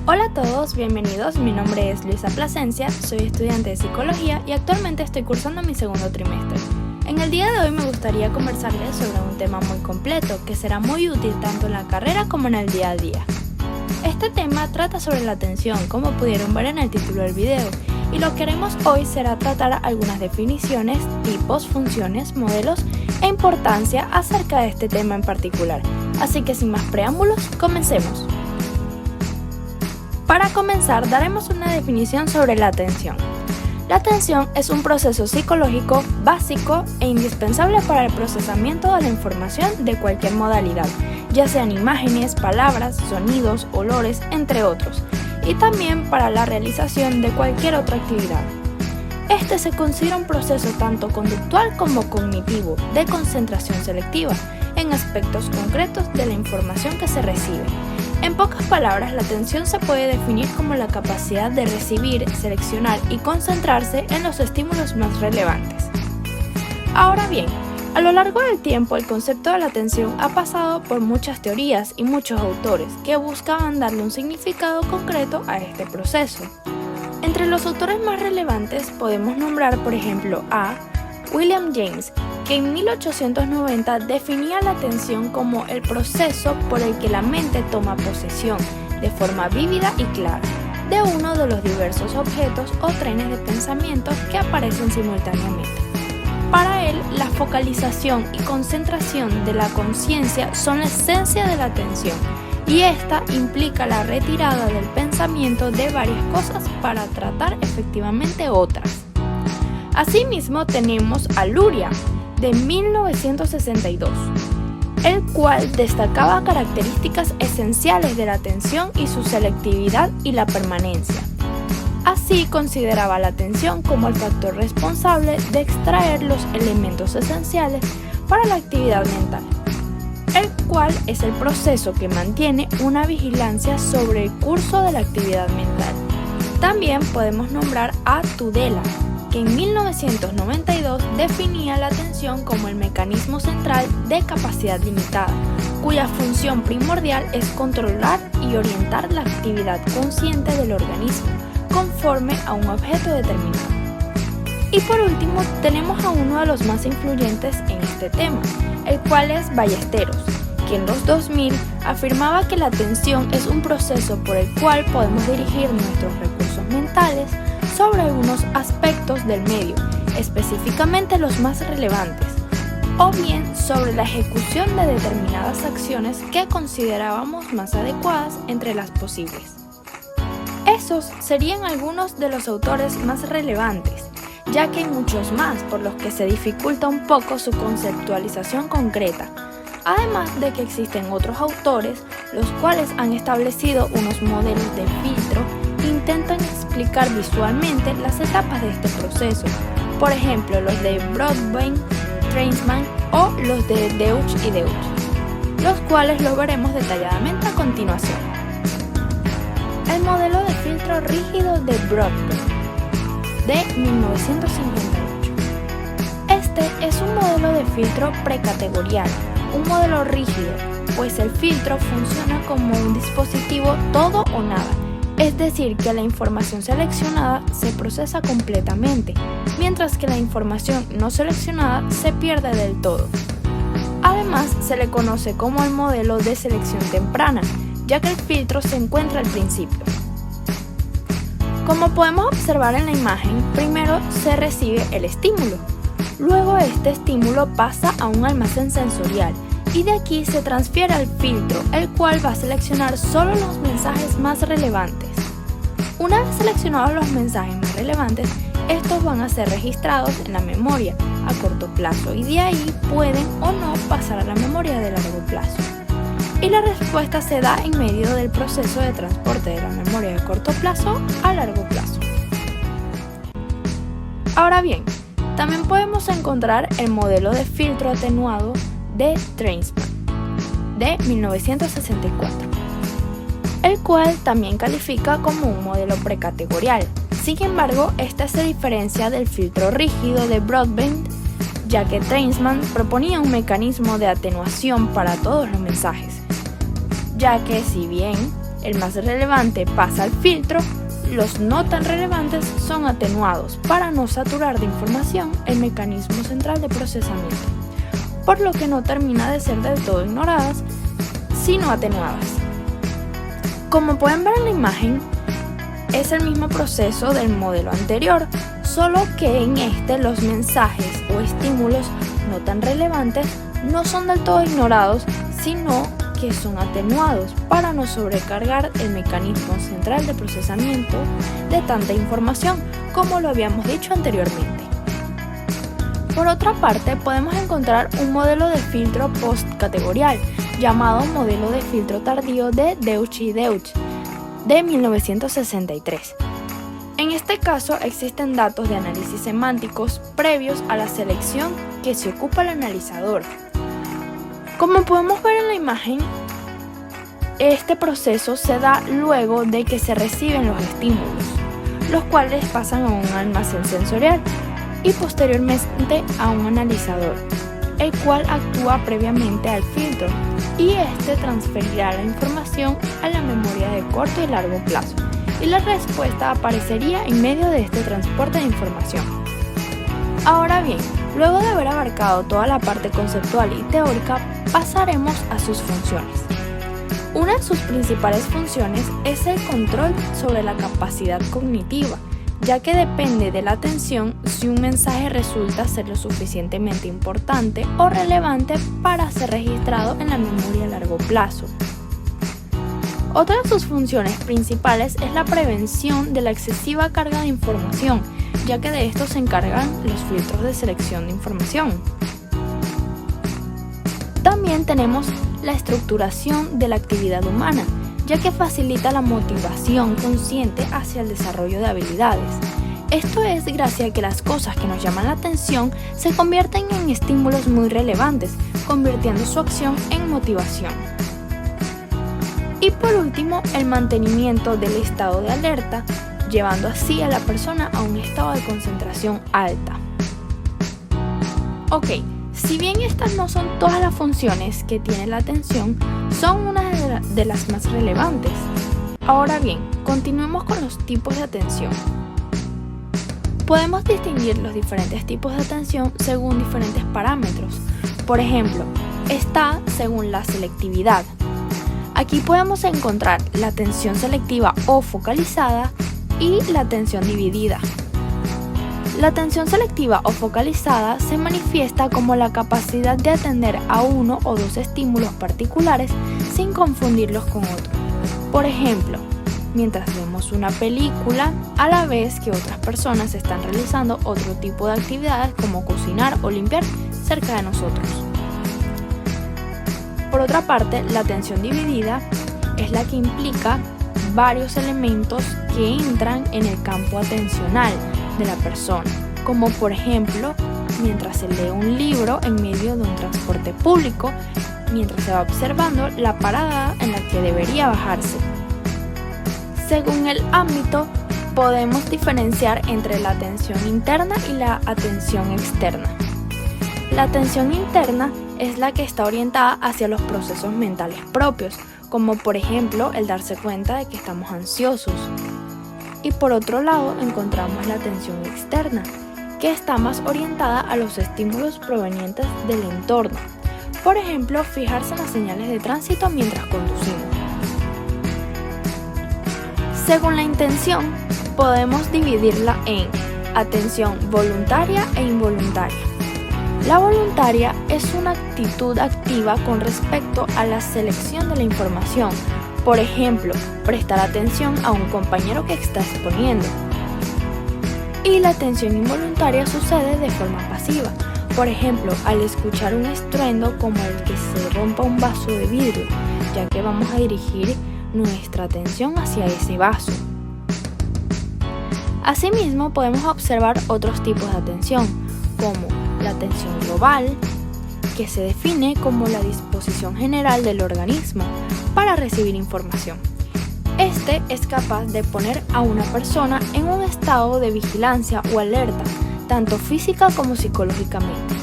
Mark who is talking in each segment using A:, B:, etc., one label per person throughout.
A: Hola a todos, bienvenidos. Mi nombre es Luisa Plasencia, soy estudiante de psicología y actualmente estoy cursando mi segundo trimestre. En el día de hoy me gustaría conversarles sobre un tema muy completo que será muy útil tanto en la carrera como en el día a día. Este tema trata sobre la atención, como pudieron ver en el título del video, y lo que haremos hoy será tratar algunas definiciones, tipos, funciones, modelos e importancia acerca de este tema en particular. Así que sin más preámbulos, comencemos. Para comenzar, daremos una definición sobre la atención. La atención es un proceso psicológico básico e indispensable para el procesamiento de la información de cualquier modalidad, ya sean imágenes, palabras, sonidos, olores, entre otros, y también para la realización de cualquier otra actividad. Este se considera un proceso tanto conductual como cognitivo, de concentración selectiva, en aspectos concretos de la información que se recibe. En pocas palabras, la atención se puede definir como la capacidad de recibir, seleccionar y concentrarse en los estímulos más relevantes. Ahora bien, a lo largo del tiempo el concepto de la atención ha pasado por muchas teorías y muchos autores que buscaban darle un significado concreto a este proceso. Entre los autores más relevantes podemos nombrar, por ejemplo, a William James, que en 1890 definía la atención como el proceso por el que la mente toma posesión, de forma vívida y clara, de uno de los diversos objetos o trenes de pensamiento que aparecen simultáneamente. Para él, la focalización y concentración de la conciencia son la esencia de la atención, y esta implica la retirada del pensamiento de varias cosas para tratar efectivamente otras. Asimismo tenemos a Luria, de 1962, el cual destacaba características esenciales de la atención y su selectividad y la permanencia. Así consideraba la atención como el factor responsable de extraer los elementos esenciales para la actividad mental, el cual es el proceso que mantiene una vigilancia sobre el curso de la actividad mental. También podemos nombrar a Tudela, que en 1992 definía la atención como el mecanismo central de capacidad limitada, cuya función primordial es controlar y orientar la actividad consciente del organismo conforme a un objeto determinado. Y por último, tenemos a uno de los más influyentes en este tema, el cual es Ballesteros, que en los 2000 afirmaba que la atención es un proceso por el cual podemos dirigir nuestros recursos mentales sobre algunos aspectos del medio, específicamente los más relevantes, o bien sobre la ejecución de determinadas acciones que considerábamos más adecuadas entre las posibles. Esos serían algunos de los autores más relevantes, ya que hay muchos más por los que se dificulta un poco su conceptualización concreta, además de que existen otros autores los cuales han establecido unos modelos de filtro que intentan explicar visualmente las etapas de este proceso, por ejemplo los de Broadbent, Treisman o los de Deutsch y Deutsch, los cuales lo veremos detalladamente a continuación. El modelo de filtro rígido de Broadbent, de 1958. Este es un modelo de filtro precategorial, un modelo rígido, pues el filtro funciona como un dispositivo todo o nada, es decir, que la información seleccionada se procesa completamente, mientras que la información no seleccionada se pierde del todo. Además, se le conoce como el modelo de selección temprana, ya que el filtro se encuentra al principio. Como podemos observar en la imagen, primero se recibe el estímulo. Luego este estímulo pasa a un almacén sensorial y de aquí se transfiere al filtro, el cual va a seleccionar solo los mensajes más relevantes. Una vez seleccionados los mensajes más relevantes, estos van a ser registrados en la memoria a corto plazo y de ahí pueden o no pasar a la memoria de largo plazo. Y la respuesta se da en medio del proceso de transporte de la memoria de corto plazo a largo plazo. Ahora bien, también podemos encontrar el modelo de filtro atenuado de Treisman, de 1964, el cual también califica como un modelo precategorial. Sin embargo, este se diferencia del filtro rígido de Broadbent, ya que Treisman proponía un mecanismo de atenuación para todos los mensajes, ya que si bien el más relevante pasa al filtro, los no tan relevantes son atenuados para no saturar de información el mecanismo central de procesamiento, por lo que no termina de ser del todo ignoradas, sino atenuadas. Como pueden ver en la imagen, es el mismo proceso del modelo anterior, solo que en este los mensajes o estímulos no tan relevantes no son del todo ignorados, sino que son atenuados para no sobrecargar el mecanismo central de procesamiento de tanta información, como lo habíamos dicho anteriormente. Por otra parte, podemos encontrar un modelo de filtro postcategorial llamado modelo de filtro tardío de Deutsch y Deutsch de 1963. En este caso existen datos de análisis semánticos previos a la selección que se ocupa el analizador. Como podemos ver en la imagen, este proceso se da luego de que se reciben los estímulos, los cuales pasan a un almacén sensorial y posteriormente a un analizador, el cual actúa previamente al filtro y este transferirá la información a la memoria de corto y largo plazo, y la respuesta aparecería en medio de este transporte de información. Ahora bien, luego de haber abarcado toda la parte conceptual y teórica, pasaremos a sus funciones. Una de sus principales funciones es el control sobre la capacidad cognitiva, ya que depende de la atención si un mensaje resulta ser lo suficientemente importante o relevante para ser registrado en la memoria a largo plazo. Otra de sus funciones principales es la prevención de la excesiva carga de información, ya que de esto se encargan los filtros de selección de información. También tenemos la estructuración de la actividad humana, ya que facilita la motivación consciente hacia el desarrollo de habilidades. Esto es gracias a que las cosas que nos llaman la atención se convierten en estímulos muy relevantes, convirtiendo su acción en motivación. Y por último, el mantenimiento del estado de alerta, llevando así a la persona a un estado de concentración alta. Ok, si bien estas no son todas las funciones que tiene la atención, son una de las más relevantes. Ahora bien, continuemos con los tipos de atención. Podemos distinguir los diferentes tipos de atención según diferentes parámetros. Por ejemplo, está según la selectividad. Aquí podemos encontrar la atención selectiva o focalizada y la atención dividida. La atención selectiva o focalizada se manifiesta como la capacidad de atender a uno o dos estímulos particulares sin confundirlos con otros. Por ejemplo, mientras vemos una película, a la vez que otras personas están realizando otro tipo de actividades como cocinar o limpiar cerca de nosotros. Por otra parte, la atención dividida es la que implica varios elementos que entran en el campo atencional de la persona, como por ejemplo, mientras se lee un libro en medio de un transporte público, mientras se va observando la parada en la que debería bajarse. Según el ámbito, podemos diferenciar entre la atención interna y la atención externa. La atención interna es la que está orientada hacia los procesos mentales propios, como por ejemplo el darse cuenta de que estamos ansiosos. Y por otro lado encontramos la atención externa, que está más orientada a los estímulos provenientes del entorno. Por ejemplo, fijarse en las señales de tránsito mientras conducimos. Según la intención, podemos dividirla en atención voluntaria e involuntaria. La voluntaria es una actitud activa con respecto a la selección de la información. Por ejemplo, prestar atención a un compañero que está exponiendo. Y la atención involuntaria sucede de forma pasiva. Por ejemplo, al escuchar un estruendo como el que se rompa un vaso de vidrio, ya que vamos a dirigir nuestra atención hacia ese vaso. Asimismo, podemos observar otros tipos de atención, como la atención global, que se define como la disposición general del organismo para recibir información. Este es capaz de poner a una persona en un estado de vigilancia o alerta, tanto física como psicológicamente.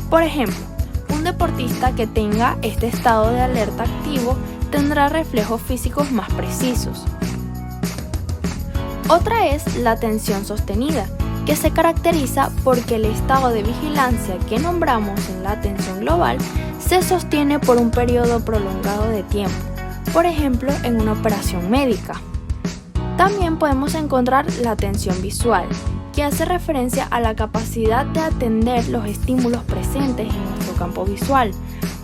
A: Por ejemplo, un deportista que tenga este estado de alerta activo tendrá reflejos físicos más precisos. Otra es la atención sostenida, que se caracteriza porque el estado de vigilancia que nombramos en la atención global se sostiene por un periodo prolongado de tiempo, por ejemplo en una operación médica. También podemos encontrar la atención visual, que hace referencia a la capacidad de atender los estímulos presentes en nuestro campo visual,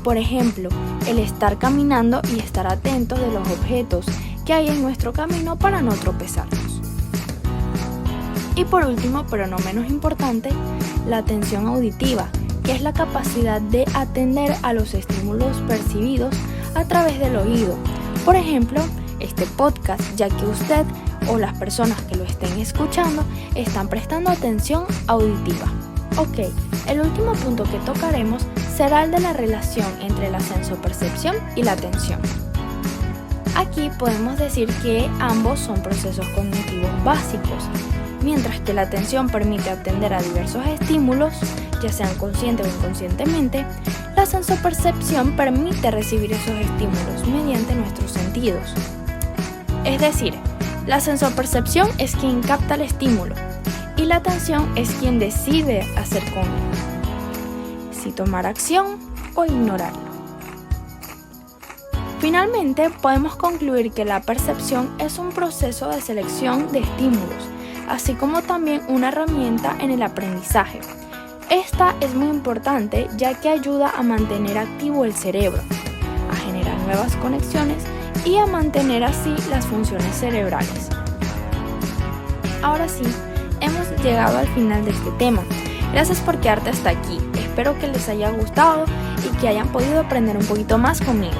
A: por ejemplo, el estar caminando y estar atentos de los objetos que hay en nuestro camino para no tropezarnos. Y por último, pero no menos importante, la atención auditiva, que es la capacidad de atender a los estímulos percibidos a través del oído. Por ejemplo, este podcast, ya que usted o las personas que lo estén escuchando están prestando atención auditiva. Ok, el último punto que tocaremos será el de la relación entre la sensopercepción y la atención. Aquí podemos decir que ambos son procesos cognitivos básicos. Mientras que la atención permite atender a diversos estímulos, ya sean consciente o inconscientemente, la sensopercepción permite recibir esos estímulos mediante nuestros sentidos. Es decir, la sensopercepción es quien capta el estímulo y la atención es quien decide hacer con él, si tomar acción o ignorarlo. Finalmente, podemos concluir que la percepción es un proceso de selección de estímulos, así como también una herramienta en el aprendizaje. Esta es muy importante ya que ayuda a mantener activo el cerebro, a generar nuevas conexiones y a mantener así las funciones cerebrales. Ahora sí, hemos llegado al final de este tema. Gracias por quedarte hasta aquí. Espero que les haya gustado y que hayan podido aprender un poquito más conmigo.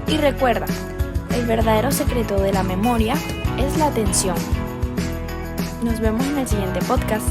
A: Y recuerda, el verdadero secreto de la memoria es la atención. Nos vemos en el siguiente podcast.